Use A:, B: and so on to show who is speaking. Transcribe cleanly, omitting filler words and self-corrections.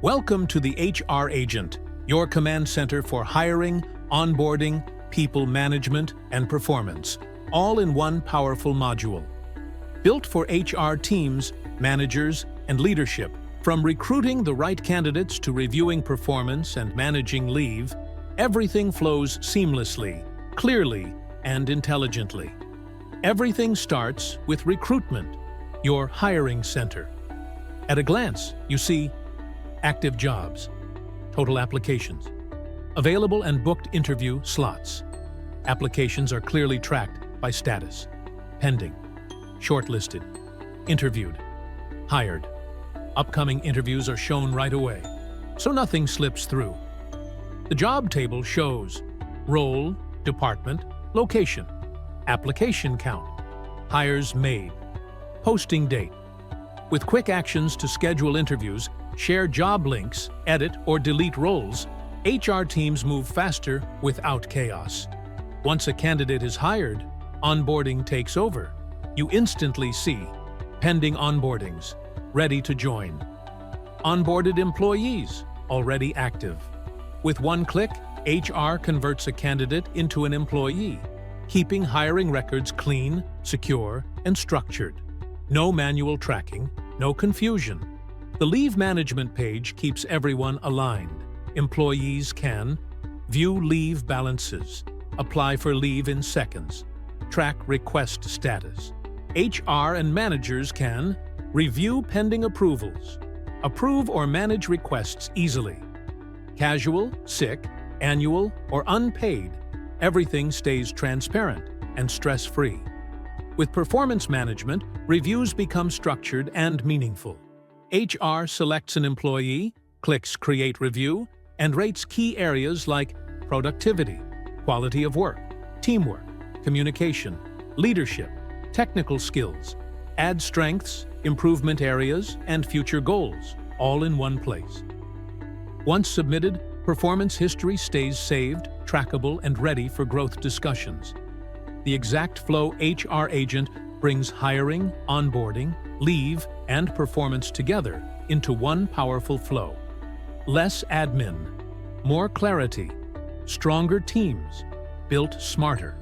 A: Welcome to the HR Agent, your command center for hiring, onboarding, people management, and performance, all in one powerful module. Built for HR teams, managers, and leadership, from recruiting the right candidates to reviewing performance and managing leave, everything flows seamlessly, clearly, and intelligently. Everything starts with recruitment, your hiring center. At a glance, you see active jobs, total applications, available and booked interview slots. Applications are clearly tracked by status: pending, shortlisted, interviewed, hired. Upcoming interviews are shown right away, so nothing slips through. The job table shows role, department, location, application count, hires made, posting date. With quick actions to schedule interviews, share job links, edit or delete roles, HR teams move faster without chaos. Once a candidate is hired, onboarding takes over. You instantly see pending onboardings, ready to join. Onboarded employees, already active. With one click, HR converts a candidate into an employee, keeping hiring records clean, secure, and structured. No manual tracking, no confusion. The leave management page keeps everyone aligned. Employees can view leave balances, apply for leave in seconds, track request status. HR and managers can review pending approvals, approve or manage requests easily. Casual, sick, annual, or unpaid, everything stays transparent and stress-free. With performance management, reviews become structured and meaningful. HR selects an employee, clicks Create Review, and rates key areas like productivity, quality of work, teamwork, communication, leadership, technical skills, add strengths, improvement areas, and future goals, all in one place. Once submitted, performance history stays saved, trackable, and ready for growth discussions. The ExactFlow HR Agent brings hiring, onboarding, leave, and performance together into one powerful flow. Less admin, more clarity, stronger teams, built smarter.